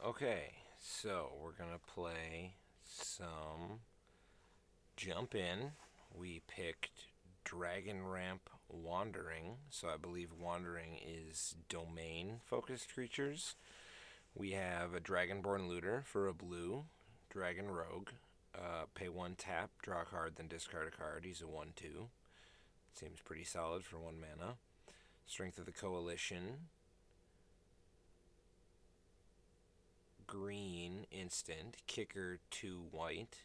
Okay, so we're gonna play some Jump In. We picked Dragon Ramp Wandering, so I believe Wandering is domain focused creatures. We have a Dragonborn Looter for a blue, Dragon Rogue. Pay one tap, draw a card, then discard a card. He's a 1/2. Seems pretty solid for 1 mana. Strength of the Coalition. Green instant. Kicker 2 white.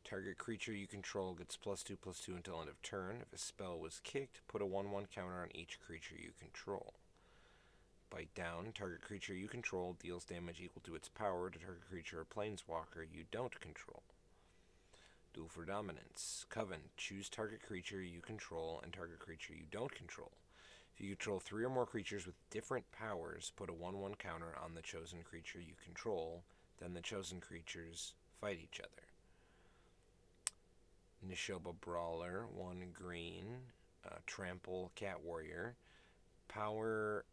Target creature you control gets +2/+2 until end of turn. If a spell was kicked, put a 1/1 counter on each creature you control. Bite down. Target creature you control deals damage equal to its power to target creature or planeswalker you don't control. Duel for Dominance. Coven. Choose target creature you control and target creature you don't control. If you control 3 or more creatures with different powers, put a 1/1 counter on the chosen creature you control. Then the chosen creatures fight each other. Nishoba Brawler, 1 green. Trample Cat Warrior. Power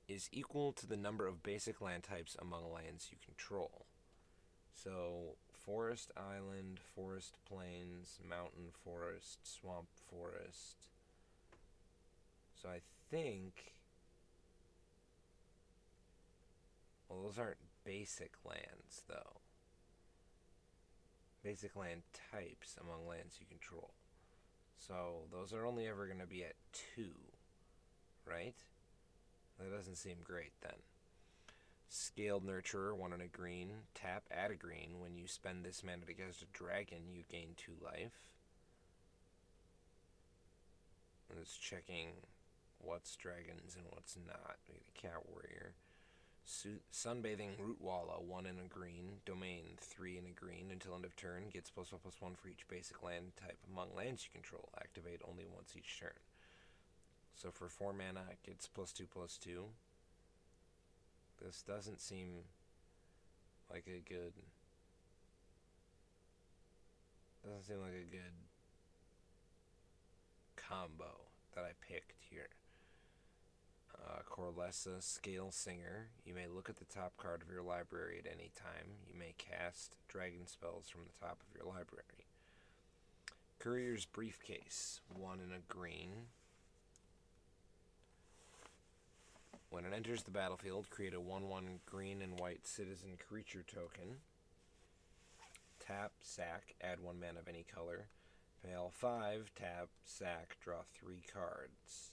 is equal to the number of basic land types among lands you control. So, Forest Island, Forest Plains, Mountain Forest, Swamp Forest. So I think... Well, those aren't basic lands, though. Basic land types among lands you control. So those are only ever going to be at 2, right? That doesn't seem great then. Scaled Nurturer, 1 and a green. Tap, add a green. When you spend this mana to cast a dragon, you gain 2 life. And it's checking what's dragons and what's not. We get a Cat Warrior. Sunbathing Rootwalla, 1 and a green. Domain, 3 and a green. Until end of turn, gets +1/+1 for each basic land type among lands you control. Activate only once each turn. So for 4 mana, it gets +2/+2. This doesn't seem like a good... Doesn't seem like a good combo that I picked here. Corlessa, Scale Singer. You may look at the top card of your library at any time. You may cast dragon spells from the top of your library. Courier's Briefcase, 1 and a green. When it enters the battlefield, create a 1/1 green and white citizen creature token. Tap, sack, add 1 mana of any color. Pay all 5, tap, sack, draw 3 cards.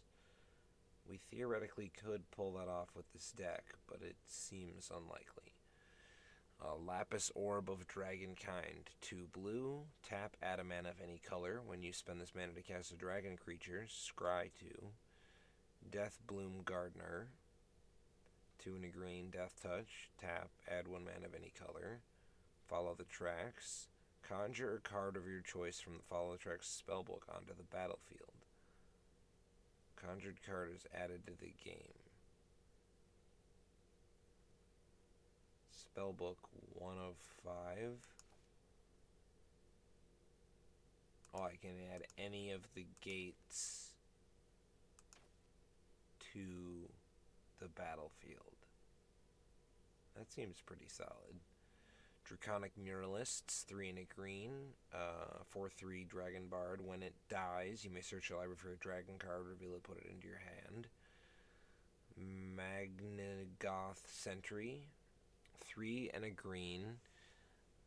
We theoretically could pull that off with this deck, but it seems unlikely. Lapis Orb of Dragonkind, 2 blue. Tap, add a mana of any color. When you spend this mana to cast a dragon creature, scry 2. Deathbloom Gardener, 2 and a green. Death Touch. Tap, add 1 mana of any color. Follow the tracks. Conjure a card of your choice from the Follow the Tracks spellbook onto the battlefield. Conjured card is added to the game. Spellbook 1 of 5. Oh, I can add any of the gates to the battlefield. That seems pretty solid. Draconic Muralists, 3 and a green. 4/3 Dragon Bard. When it dies, you may search your library for a dragon card, reveal it, put it into your hand. Magnagoth Sentry, 3 and a green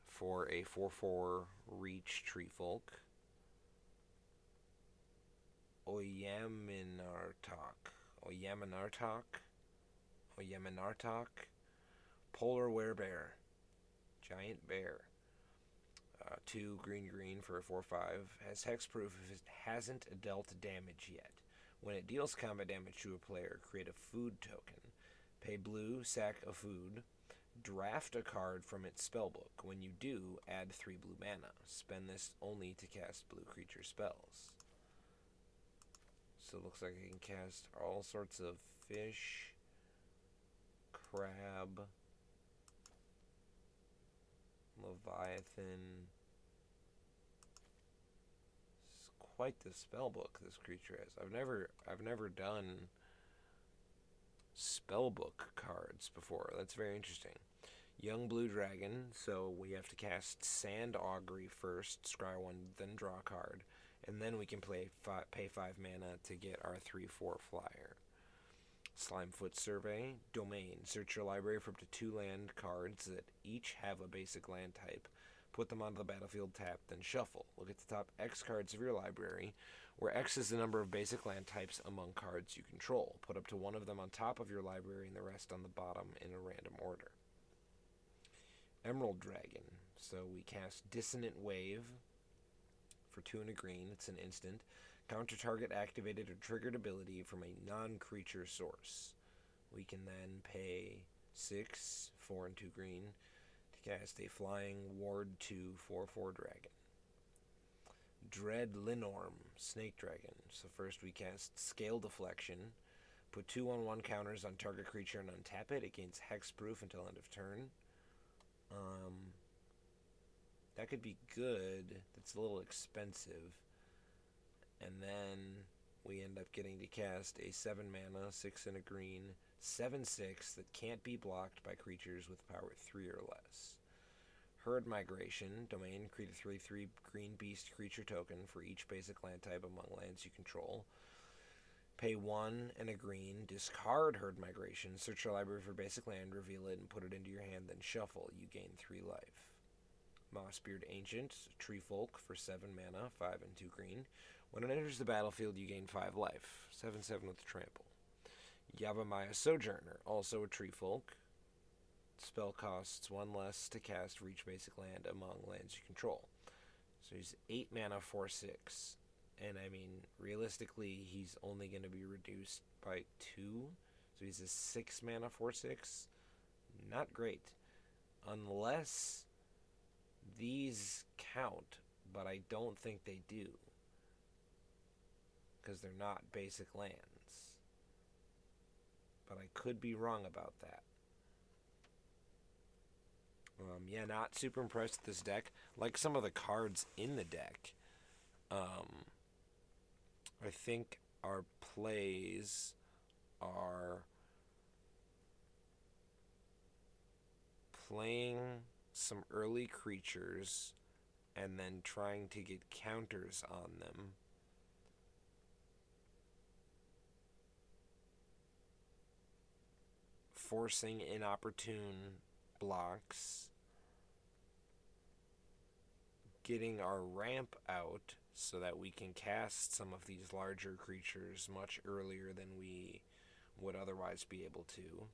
for a 4/4 Reach Treefolk. Oyaminartok, Polar Werebear, Giant Bear. 2 green for a 4/5. Has hexproof if it hasn't dealt damage yet. When it deals combat damage to a player, create a food token. Pay blue, sack a food. Draft a card from its spellbook. When you do, add 3 blue mana. Spend this only to cast blue creature spells. So it looks like I can cast all sorts of fish, crab, Leviathan. It's quite the spellbook this creature has. I've never done spellbook cards before. That's very interesting. Young blue dragon, so we have to cast Sand Augury first, scry one, then draw a card, and then we can pay 5 mana to get our 3/4 flyer. Slimefoot Survey, Domain. Search your library for up to 2 land cards that each have a basic land type. Put them onto the battlefield tapped, then shuffle. Look at the top X cards of your library, where X is the number of basic land types among cards you control. Put up to 1 of them on top of your library and the rest on the bottom in a random order. Emerald Dragon. So we cast Dissonant Wave for 2 and a green. It's an instant. Counter target activated or triggered ability from a non-creature source. We can then pay 6, 4 and 2 green to cast a flying ward 2 4/4 dragon. Dread Linorm, Snake Dragon. So first we cast Scale Deflection. Put 2/1 counters on target creature and untap it. It gains hexproof until end of turn. That could be good. That's a little expensive. And then we end up getting to cast a 7 mana, 6 and a green, 7/6 that can't be blocked by creatures with power 3 or less. Herd Migration, Domain, create a 3/3 green beast creature token for each basic land type among lands you control. Pay 1 and a green, discard Herd Migration, search your library for basic land, reveal it, and put it into your hand, then shuffle. You gain 3 life. Mossbeard Ancient, Tree Folk for 7 mana, 5 and 2 green. When it enters the battlefield, you gain 5 life. 7/7 with trample. Yavimaya Sojourner, also a Tree Folk. Spell costs 1 less to cast for each basic land among lands you control. So he's 8 mana, 4/6. And I mean, realistically, he's only going to be reduced by 2. So he's a 6 mana, 4/6. Not great. Unless these count, but I don't think they do. Because they're not basic lands. But I could be wrong about that. Yeah, not super impressed with this deck. Like some of the cards in the deck. I think our plays are playing some early creatures and then trying to get counters on them. Forcing inopportune blocks. Getting our ramp out so that we can cast some of these larger creatures much earlier than we would otherwise be able to.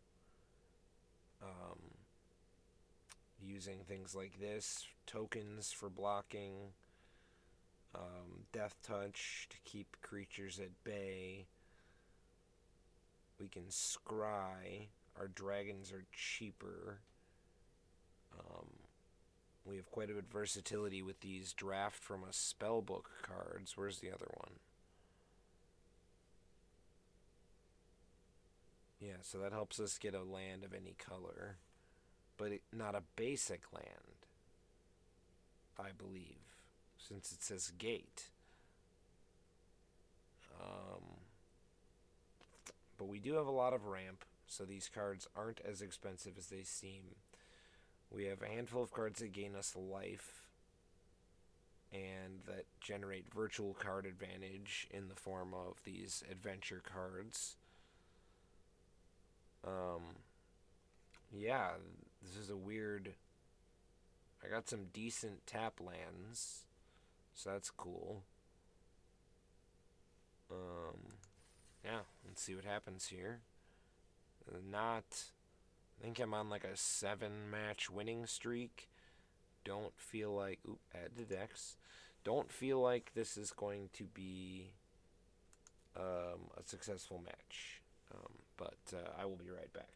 Using things like this, tokens for blocking, Death Touch to keep creatures at bay. We can scry. Our dragons are cheaper. We have quite a bit of versatility with these draft from a spellbook cards. Where's the other one? Yeah, so that helps us get a land of any color. But not a basic land, I believe, since it says gate. But we do have a lot of ramp, so these cards aren't as expensive as they seem. We have a handful of cards that gain us life and that generate virtual card advantage in the form of these adventure cards. Yeah, this is a weird... I got some decent tap lands, so that's cool. Yeah, let's see what happens here. I think I'm on like a 7-match winning streak. Don't feel like... add to decks. Don't feel like this is going to be a successful match. But I will be right back.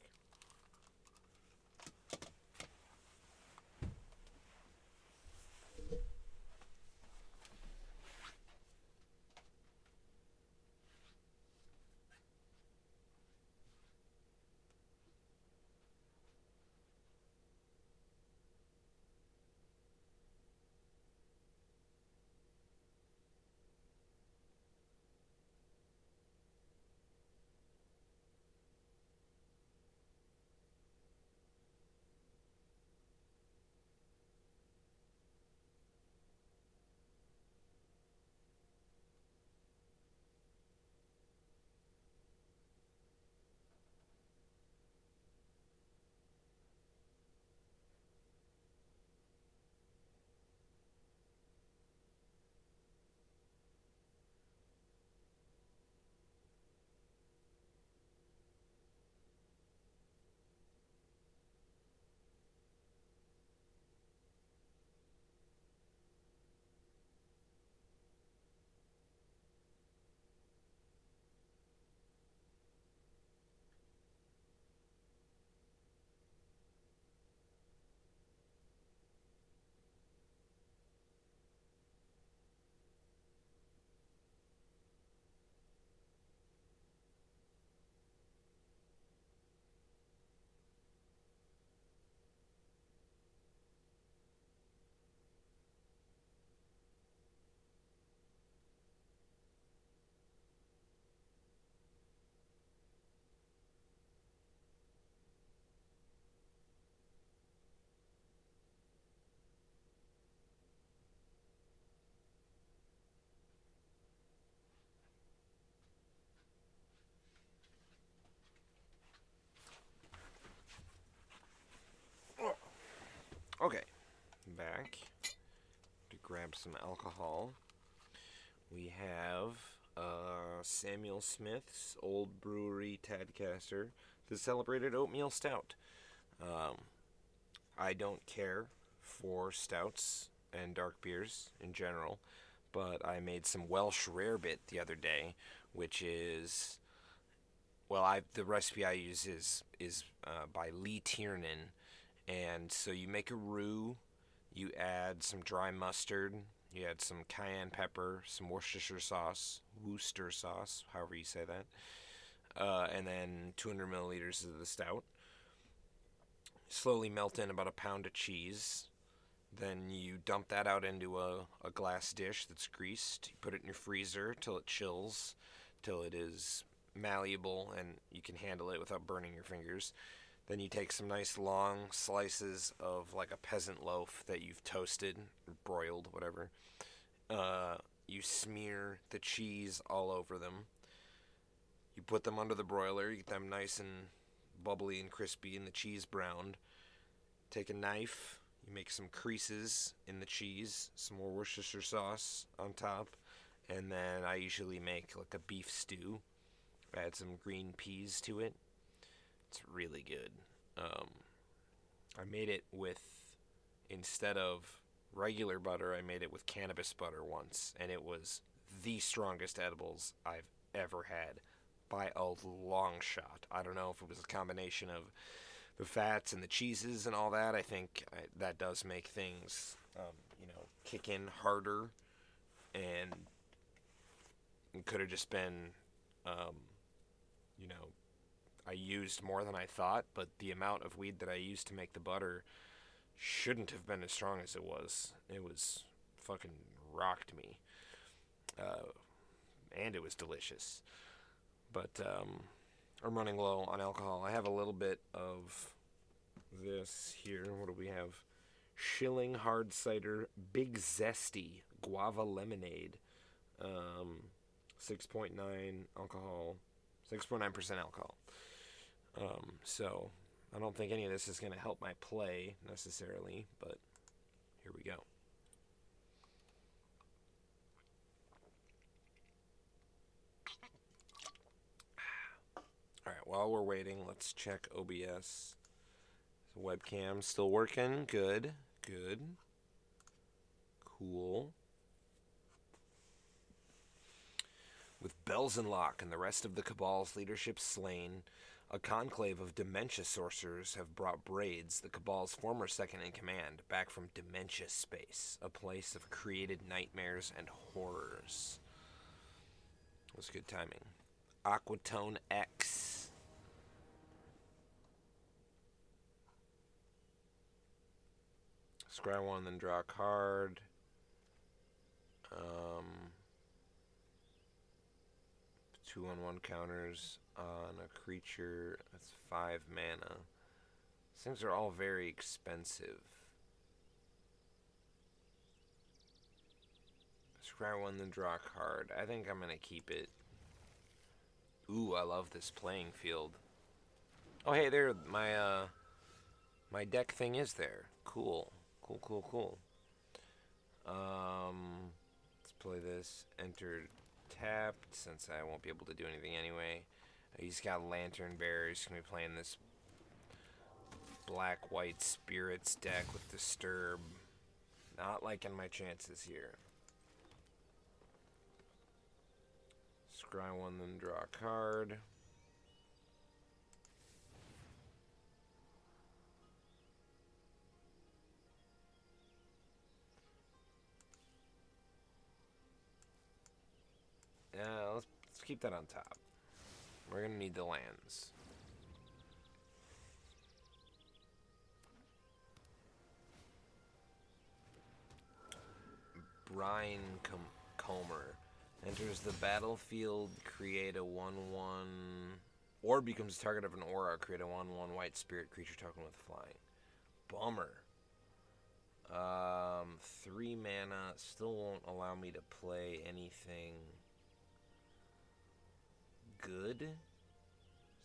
Okay, back to grab some alcohol. We have Samuel Smith's Old Brewery Tadcaster, the celebrated oatmeal stout. Um, I don't care for stouts and dark beers in general, but I made some Welsh rarebit the other day, which is the recipe I use is by Lee Tiernan, and so you make a roux, you add some dry mustard, you add some cayenne pepper, some Worcester sauce, however you say that, and then 200 milliliters of the stout. Slowly melt in about a pound of cheese. Then you dump that out into a glass dish that's greased. You put it in your freezer till it chills, till it is malleable and you can handle it without burning your fingers. Then you take some nice long slices of like a peasant loaf that you've toasted or broiled, whatever. You smear the cheese all over them. You put them under the broiler. You get them nice and bubbly and crispy and the cheese browned. Take a knife. You make some creases in the cheese. Some more Worcestershire sauce on top. And then I usually make like a beef stew. Add some green peas to it. It's really good. I made it with, instead of regular butter, I made it with cannabis butter once, and it was the strongest edibles I've ever had by a long shot. I don't know if it was a combination of the fats and the cheeses and all that. I think that does make things, kick in harder, and it could have just been, I used more than I thought, but the amount of weed that I used to make the butter shouldn't have been as strong as it was. It was fucking rocked me. And it was delicious. But I'm running low on alcohol. I have a little bit of this here. What do we have? Schilling Hard Cider Big Zesty Guava Lemonade. 6.9 alcohol. 6.9% alcohol. So I don't think any of this is going to help my play necessarily, but here we go. Alright, while we're waiting, let's check OBS. The webcam's still working. Good. Cool. With Belzenlock and the rest of the Cabal's leadership slain, a conclave of dementia sorcerers have brought Braids, the Cabal's former second-in-command, back from Dementia Space, a place of created nightmares and horrors. That was good timing. Aquatone X. Scry one, then draw a card. 2/1 counters on a creature. That's 5 mana. These things are all very expensive. Scry one, then draw a card. I think I'm gonna keep it. Ooh, I love this playing field. Oh, hey, there, my deck thing is there. Cool. Let's play this. Enter tapped, since I won't be able to do anything anyway. He's got Lantern Bear. He's going to be playing this black-white spirits deck with Disturb. Not liking my chances here. Scry one, then draw a card. Let's keep that on top. We're going to need the lands. Brine Comer enters the battlefield, create a 1/1, or becomes the target of an aura, create a 1/1 white spirit creature token with flying. Bummer. 3 mana, still won't allow me to play anything good.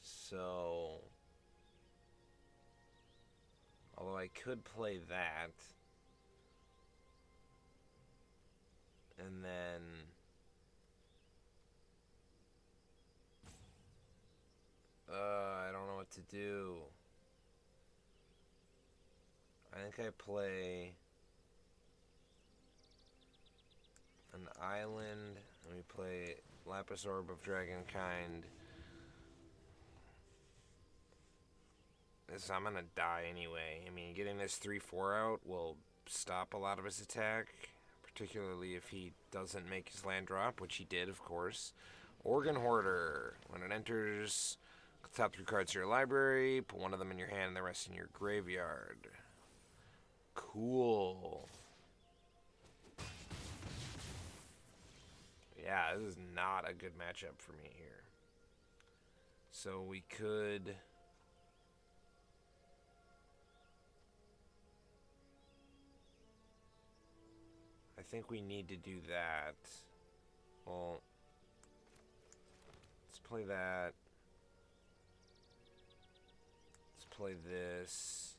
So, although I could play that. And then I don't know what to do. I think I play an island. Let me play Lapis Orb of Dragonkind. I'm gonna die anyway. I mean, getting this 3/4 out will stop a lot of his attack, particularly if he doesn't make his land drop, which he did, of course. Organ Hoarder. When it enters, top 3 cards of your library, put one of them in your hand and the rest in your graveyard. Cool. Yeah, this is not a good matchup for me here. So we could... I think we need to do that. Well, let's play that. Let's play this.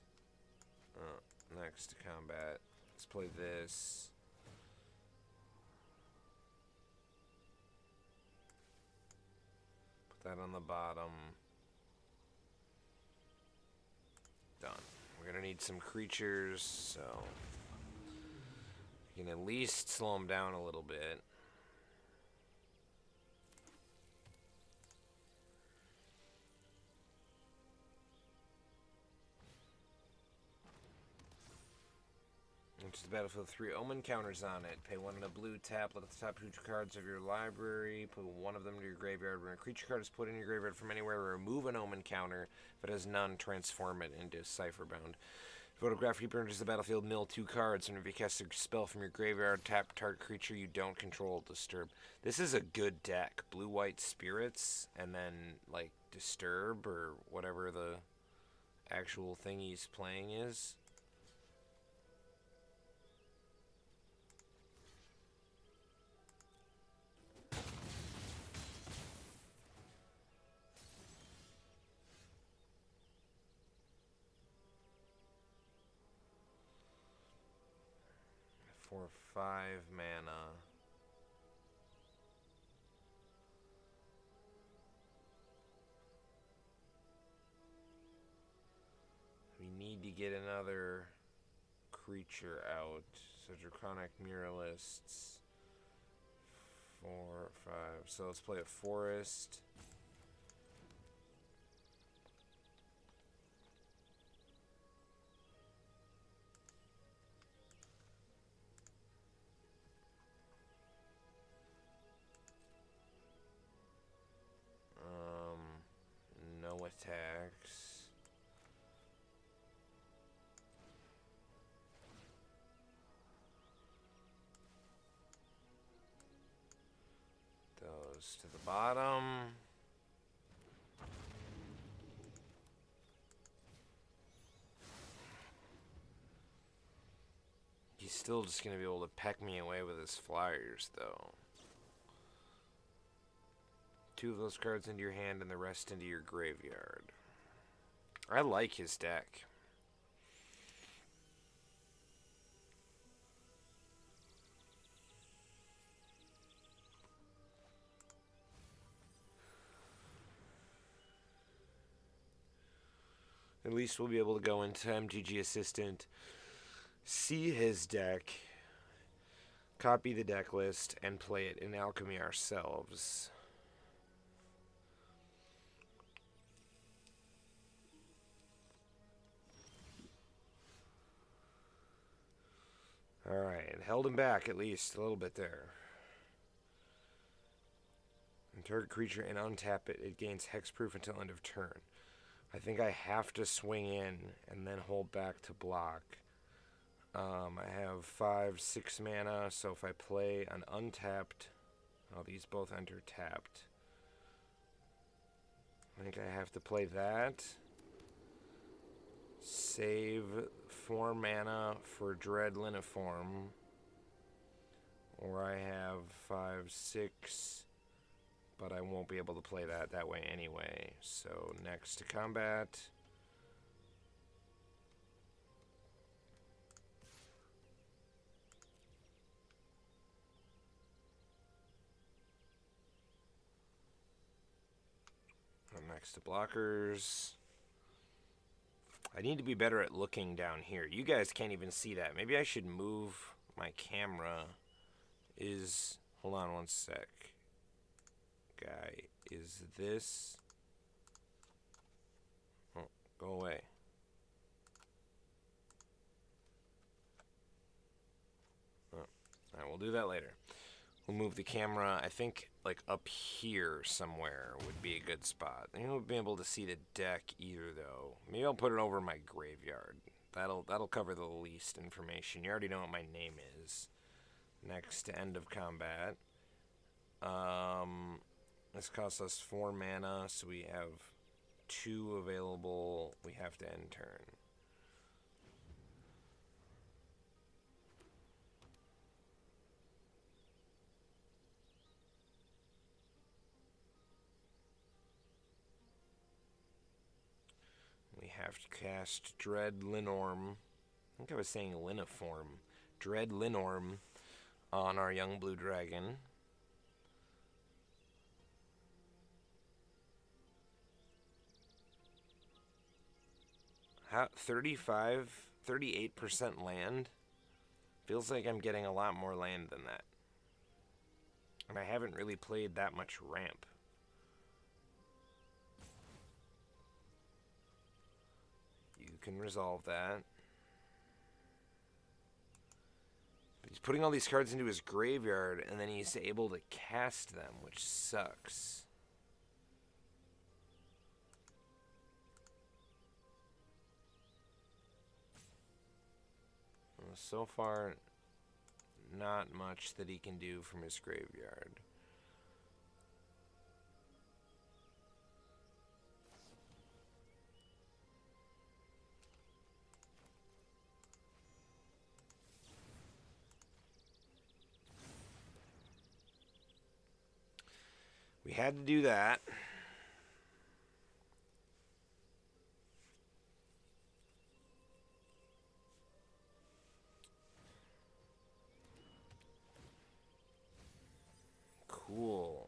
Next to combat. Let's play this. Put that on the bottom. Done. We're gonna need some creatures, so you can at least slow them down a little bit. Which is the battlefield 3 omen counters on it. Pay 1 in a blue, tap, look at the top 2 cards of your library, put one of them to your graveyard. When a creature card is put in your graveyard from anywhere, remove an omen counter. If it has none, transform it into Cipherbound. Photograph Keeper enters the battlefield, mill 2 cards, and if you cast a spell from your graveyard, tap target creature you don't control, disturb. This is a good deck. Blue-white spirits, and then, like, disturb, or whatever the actual thing he's playing is. For 5 mana. We need to get another creature out. So Draconic Muralists. 4, 5. So let's play a forest. No attacks. Those to the bottom. He's still just going to be able to peck me away with his flyers, though. 2 of those cards into your hand and the rest into your graveyard. I like his deck. At least we'll be able to go into MTG Assistant, see his deck, copy the deck list, and play it in Alchemy ourselves. Alright, held him back at least a little bit there. And target creature and untap it. It gains hexproof until end of turn. I think I have to swing in and then hold back to block. I have 5, 6 mana, so if I play an untapped, oh, these both enter tapped. I think I have to play that. Save 4 mana for Dread Liniform. Or I have 5, 6, but I won't be able to play that way anyway. So next to combat. Next to blockers. I need to be better at looking down here. You guys can't even see that. Maybe I should move my camera. Hold on one sec. Guy, is this... Oh, go away. Oh, alright, we'll do that later. We'll move the camera, I think, like up here somewhere would be a good spot. You won't be able to see the deck either, though. Maybe I'll put it over my graveyard. That'll cover the least information. You already know what my name is. Next to end of combat. This costs us 4 mana, so we have 2 available. We have to end turn. We have to cast Dread Linorm. I think I was saying Liniform. Dread Linorm on our young blue dragon. How 38% land? Feels like I'm getting a lot more land than that. And I haven't really played that much ramp. You can resolve that. But he's putting all these cards into his graveyard, and then he's able to cast them, which sucks. Well, so far, not much that he can do from his graveyard. We had to do that. Cool.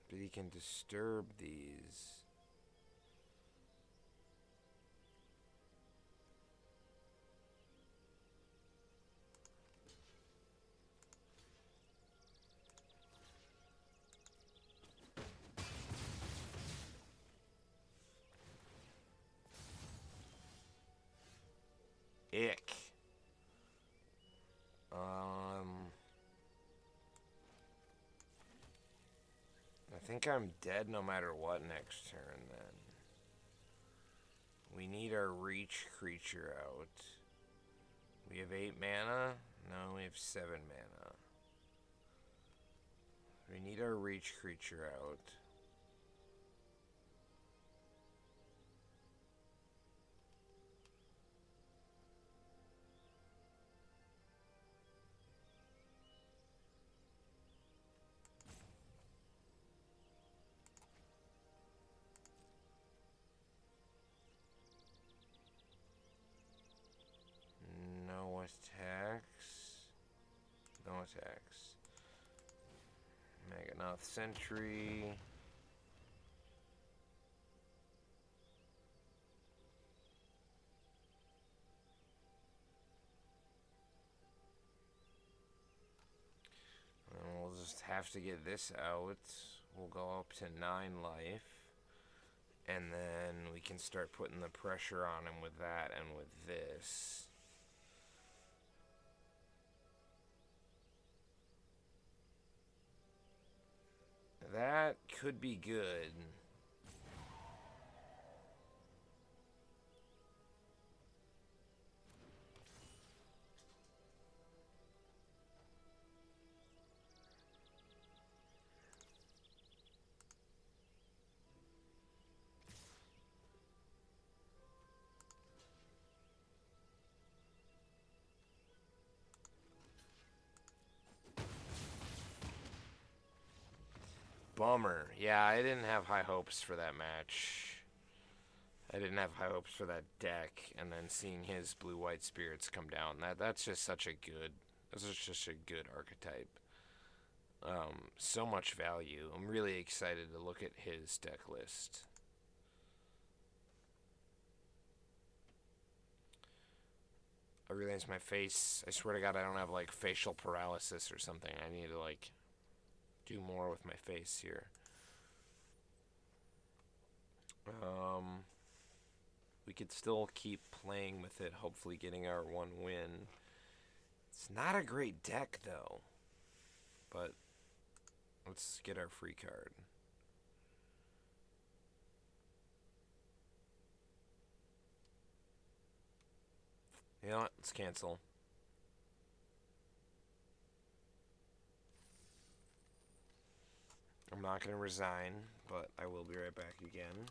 But he can disturb these. Ick. I think I'm dead no matter what next turn then. We need our reach creature out. We have 8 mana? No, we have 7 mana. We need our reach creature out. No attacks. No attacks. Meganoth Sentry. And we'll just have to get this out. We'll go up to 9 life. And then we can start putting the pressure on him with that and with this. That could be good. bummer. Yeah, I didn't have high hopes for that match. I didn't have high hopes for that deck, and then seeing his blue-white spirits come down. That's just such a good. This is just a good archetype. So much value. I'm really excited to look at his deck list. I realize my face. I swear to God, I don't have like facial paralysis or something. I need to like do more with my face here. We could still keep playing with it, hopefully getting our one win. It's not a great deck though, but let's get our free card. You know what? Let's cancel. I'm not going to resign, but I will be right back again.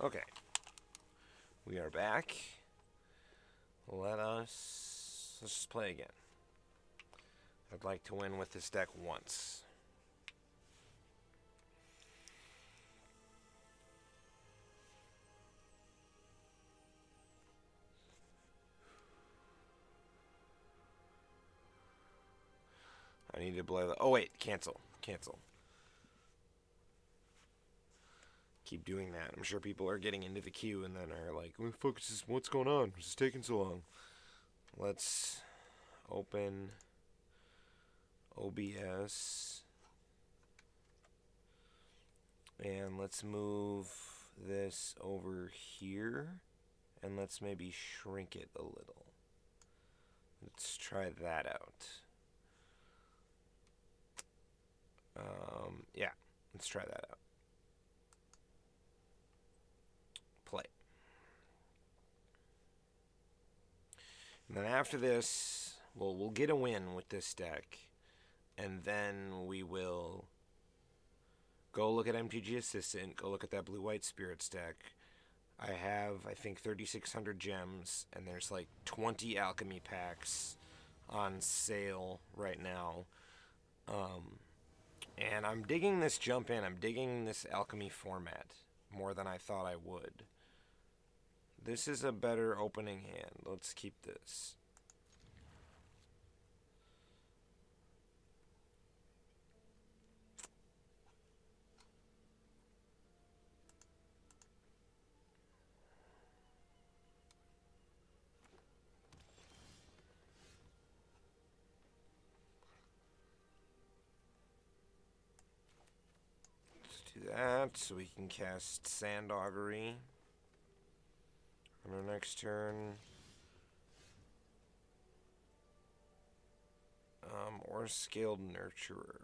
Okay. We are back. Let's just play again. I'd like to win with this deck once. I need to blow the... Oh, wait. Cancel. Cancel. Keep doing that. I'm sure people are getting into the queue and then are like, what's going on? What's taking so long? Let's open OBS. And let's move this over here. And let's maybe shrink it a little. Let's try that out. Yeah, let's try that out. Play. And then after this, we'll get a win with this deck. And then we will go look at MTG Assistant, go look at that blue-white spirits deck. I have, I think, 3,600 gems, and there's like 20 alchemy packs on sale right now. And I'm digging this jump in. I'm digging this alchemy format more than I thought I would. This is a better opening hand. Let's keep this. Do that so we can cast Sand Augury on our next turn. Or Scaled Nurturer.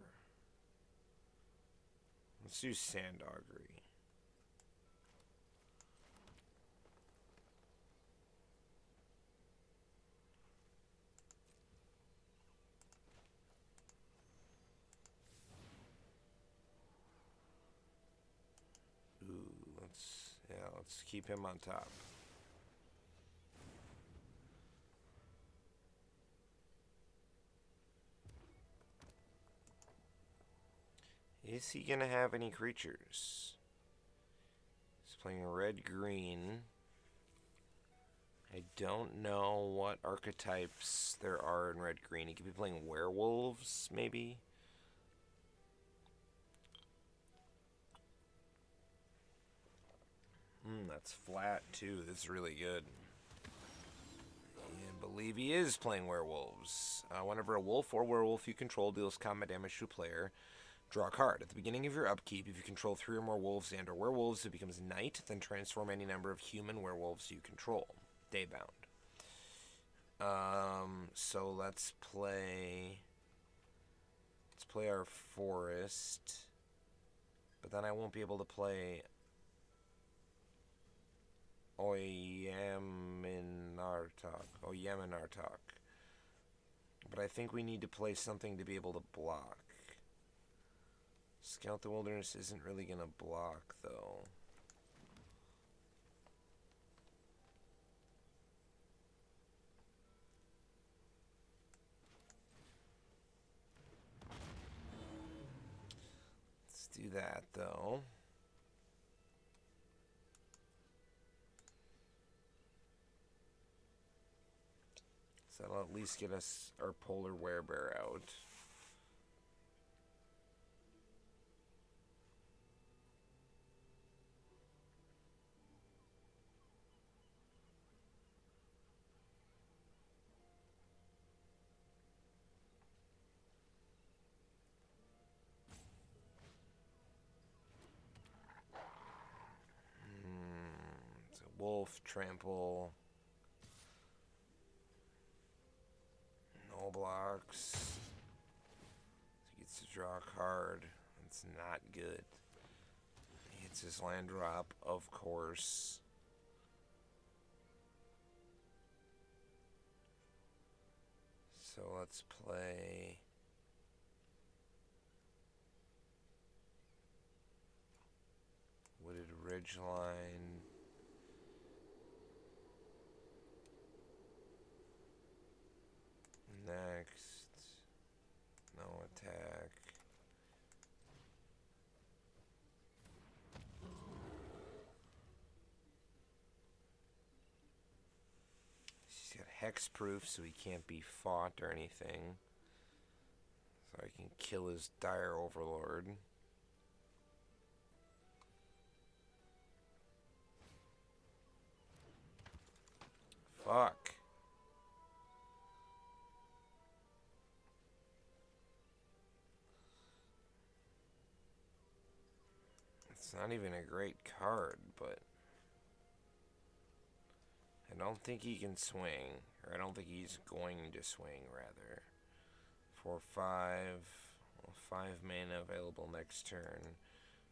Let's do Sand Augury. Let's keep him on top. Is he going to have any creatures? He's playing red-green. I don't know what archetypes there are in red-green. He could be playing werewolves, maybe? That's flat, too. This is really good. I believe he is playing werewolves. Whenever a wolf or werewolf you control deals combat damage to a player, draw a card. At the beginning of your upkeep, if you control 3 or more wolves and or werewolves, it becomes night, then transform any number of human werewolves you control. Daybound. So let's play our forest. But then I won't be able to play Oyaminartok. But I think we need to play something to be able to block. Scout the Wilderness isn't really going to block, though. Let's do that, though. So that'll at least get us our polar werebear out. So wolf, trample. No blocks. He gets to draw a card. It's not good. He hits his land drop, of course. So let's play Wooded Ridgeline. Next. No attack. He's got hexproof, so he can't be fought or anything. So I can kill his dire overlord. Fuck. It's not even a great card, but I don't think he can swing. Or I don't think he's going to swing, rather. 4/5. 5 mana available next turn.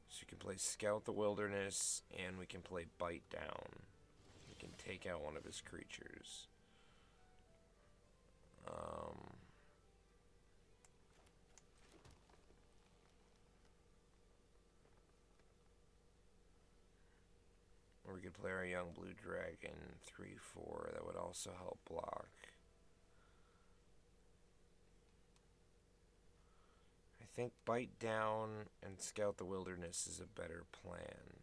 So you can play Scout the Wilderness, and we can play Bite Down. We can take out one of his creatures. Or we could play our Young Blue Dragon, 3/4. That would also help block. I think Bite Down and Scout the Wilderness is a better plan.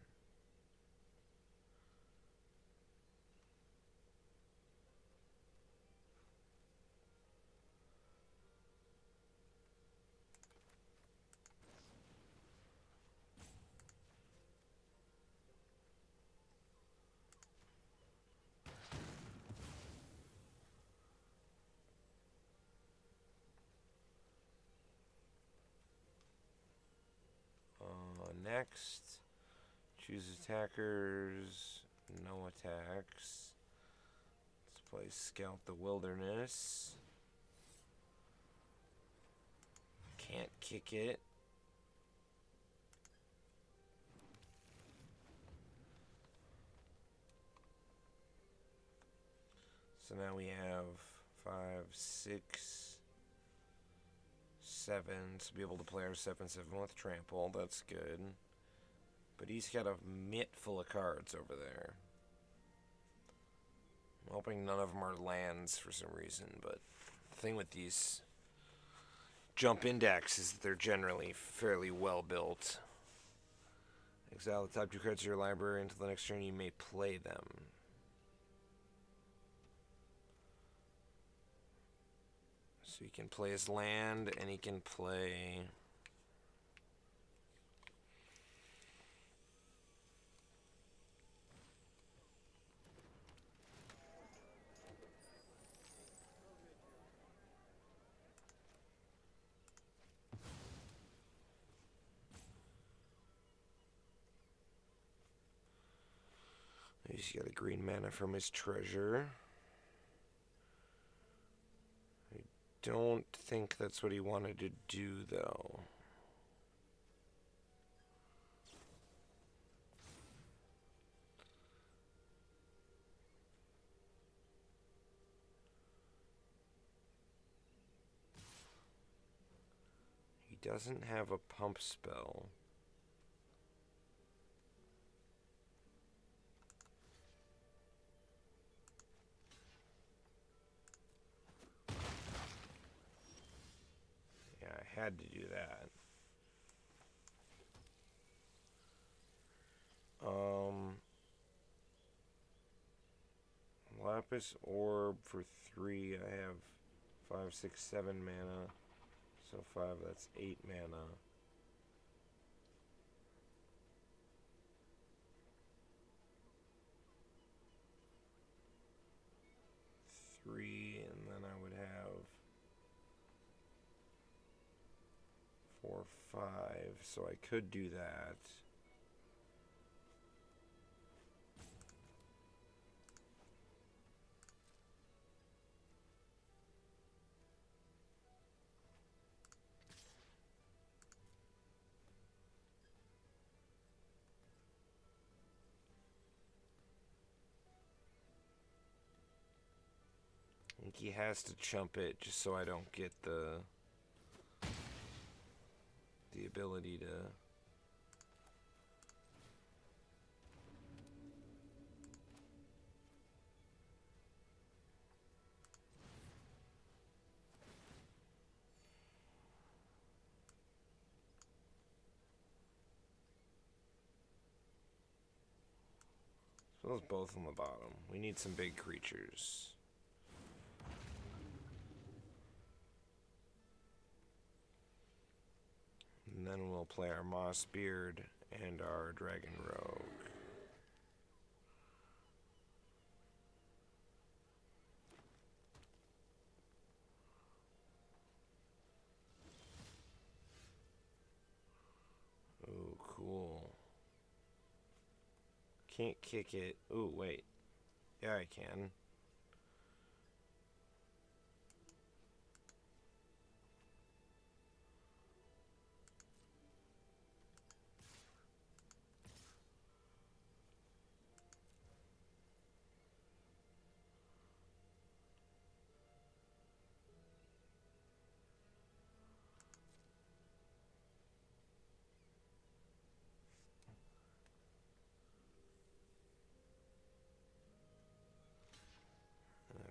Next, choose attackers, no attacks. Let's play Scout the Wilderness. Can't kick it. So now we have 5, 6, 7. To be able to play our 7/7 with trample. That's good. But he's got a mitt full of cards over there. I'm hoping none of them are lands for some reason, but the thing with these jump index is that they're generally fairly well built. Exile the top 2 cards of your library until the next turn you may play them. So he can play his land, and he can play... He's got a green mana from his treasure. I don't think that's what he wanted to do, though. He doesn't have a pump spell. Yeah, I had to do that. Lapis Orb for 3. I have 5, 6, 7 mana. So 5, that's 8 mana. 3, and then I would have 4, 5. So I could do that. I think he has to chump it just so I don't get the ability to... So those both on the bottom. We need some big creatures. And then we'll play our Mossbeard and our Dragon Rogue. Ooh, cool. Can't kick it. Ooh, wait. Yeah, I can.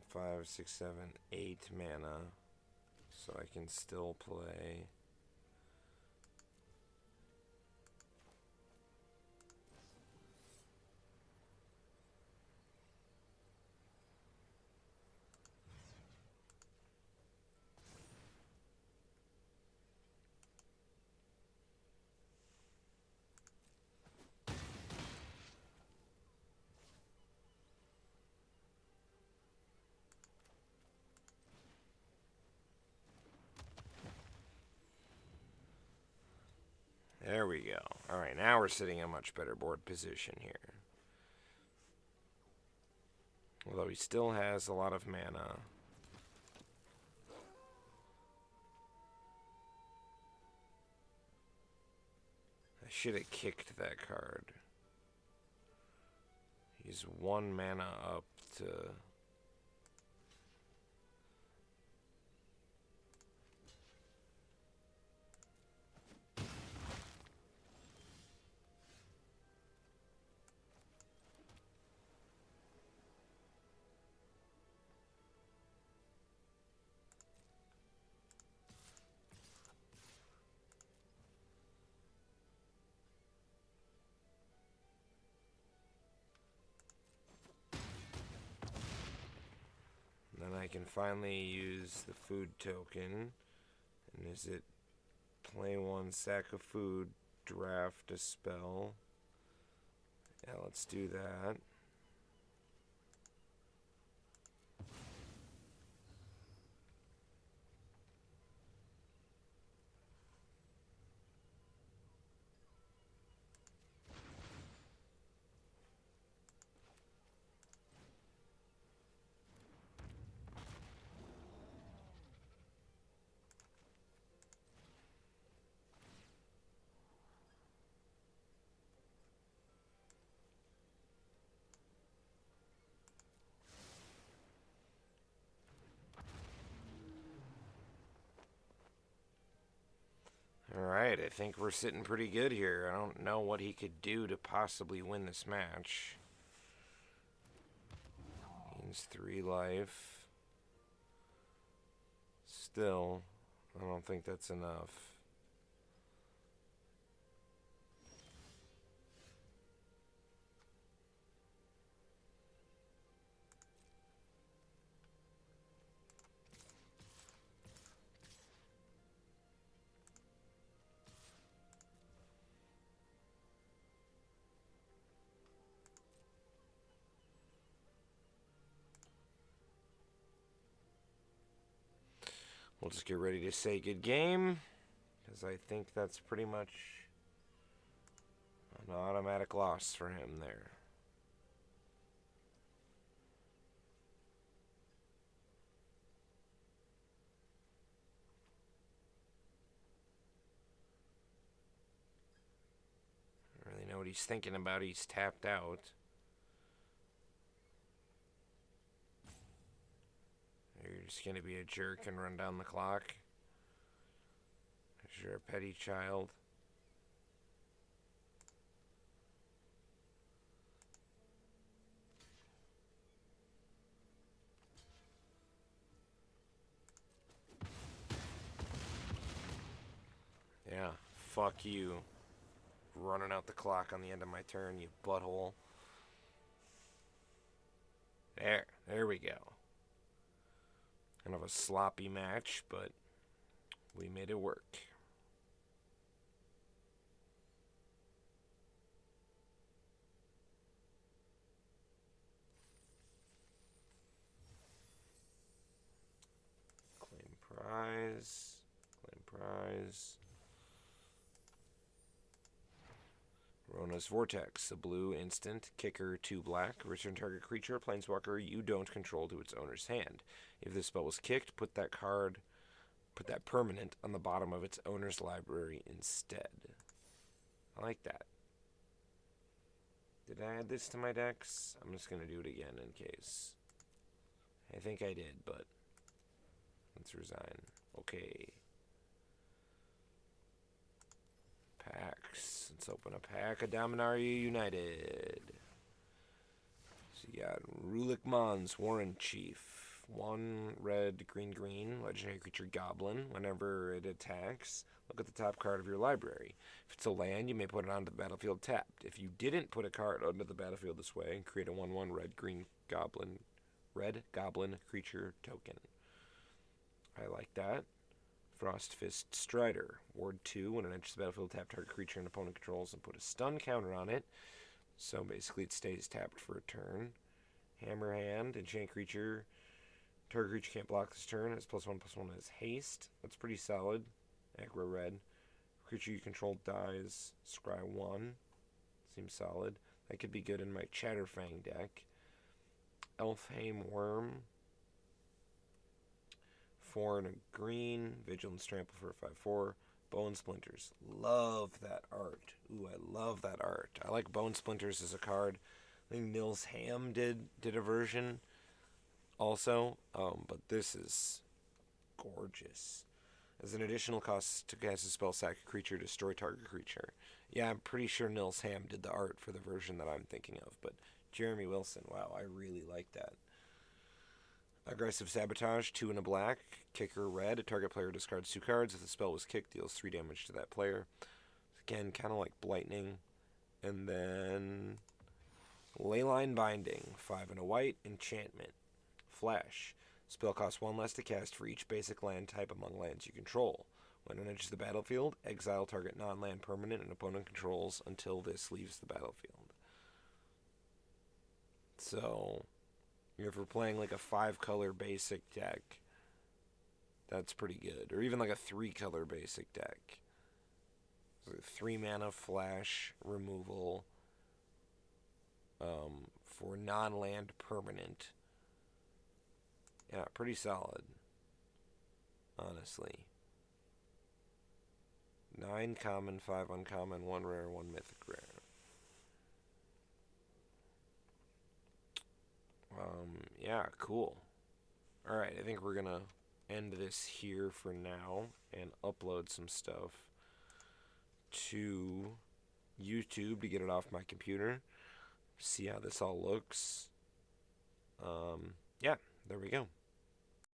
Five, 6, 7, 8 mana. So I can still play. There we go. Alright, now we're sitting in a much better board position here. Although he still has a lot of mana. I should have kicked that card. He's 1 mana up to... can finally use the food token. And is it play 1 sack of food, draft a spell? Yeah, let's do that. Alright, I think we're sitting pretty good here. I don't know what he could do to possibly win this match. Gains 3 life. Still, I don't think that's enough. We'll just get ready to say good game, because I think that's pretty much an automatic loss for him there. I don't really know what he's thinking about. He's tapped out. You're just going to be a jerk and run down the clock. Because you're a petty child. Yeah, fuck you. Running out the clock on the end of my turn, you butthole. There we go. Kind of a sloppy match, but we made it work. Claim prize. Claim prize. Rona's Vortex, a blue instant, kicker 2 black, return target creature, planeswalker you don't control to its owner's hand. If this spell was kicked, put that permanent on the bottom of its owner's library instead. I like that. Did I add this to my decks? I'm just going to do it again in case. I think I did, but let's resign. Okay. Packs. Let's open a pack of Dominaria United. So you got Rulik Mons, Warren Chief. 1 red, green, legendary creature Goblin. Whenever it attacks, look at the top card of your library. If it's a land, you may put it onto the battlefield tapped. If you didn't put a card onto the battlefield this way, create a 1/1 red goblin creature token. I like that. Frostfist Strider. Ward 2, when it enters the battlefield, tap target creature an opponent controls and put a stun counter on it. So basically it stays tapped for a turn. Hammerhand, enchant creature. Target creature can't block this turn. It's +1/+1 as haste. That's pretty solid. Aggro red. Creature you control dies. Scry 1. Seems solid. That could be good in my Chatterfang deck. Elfheim Worm. 4 and a green. Vigilance Trample for a 5/4. Bone Splinters. Love that art. Ooh, I love that art. I like Bone Splinters as a card. I think Nils Ham did a version also. But this is gorgeous. As an additional cost to cast a spell, sack a creature, destroy target creature. Yeah, I'm pretty sure Nils Ham did the art for the version that I'm thinking of. But Jeremy Wilson, wow, I really like that. Aggressive Sabotage, 2 and a black. Kicker red. A target player discards 2 cards. If the spell was kicked, deals 3 damage to that player. Again, kind of like Blightning. And then Leyline Binding, 5 and a white. Enchantment. Flash. Spell costs 1 less to cast for each basic land type among lands you control. When it enters the battlefield, exile target non-land permanent an opponent controls until this leaves the battlefield. So, if we're playing like a 5-color basic deck, that's pretty good. Or even like a 3-color basic deck. 3 mana flash removal for non-land permanent. Yeah, pretty solid. Honestly. 9 common, 5 uncommon, 1 rare, 1 mythic rare. Yeah, cool. Alright, I think we're gonna end this here for now and upload some stuff to YouTube to get it off my computer. See how this all looks. Yeah, there we go.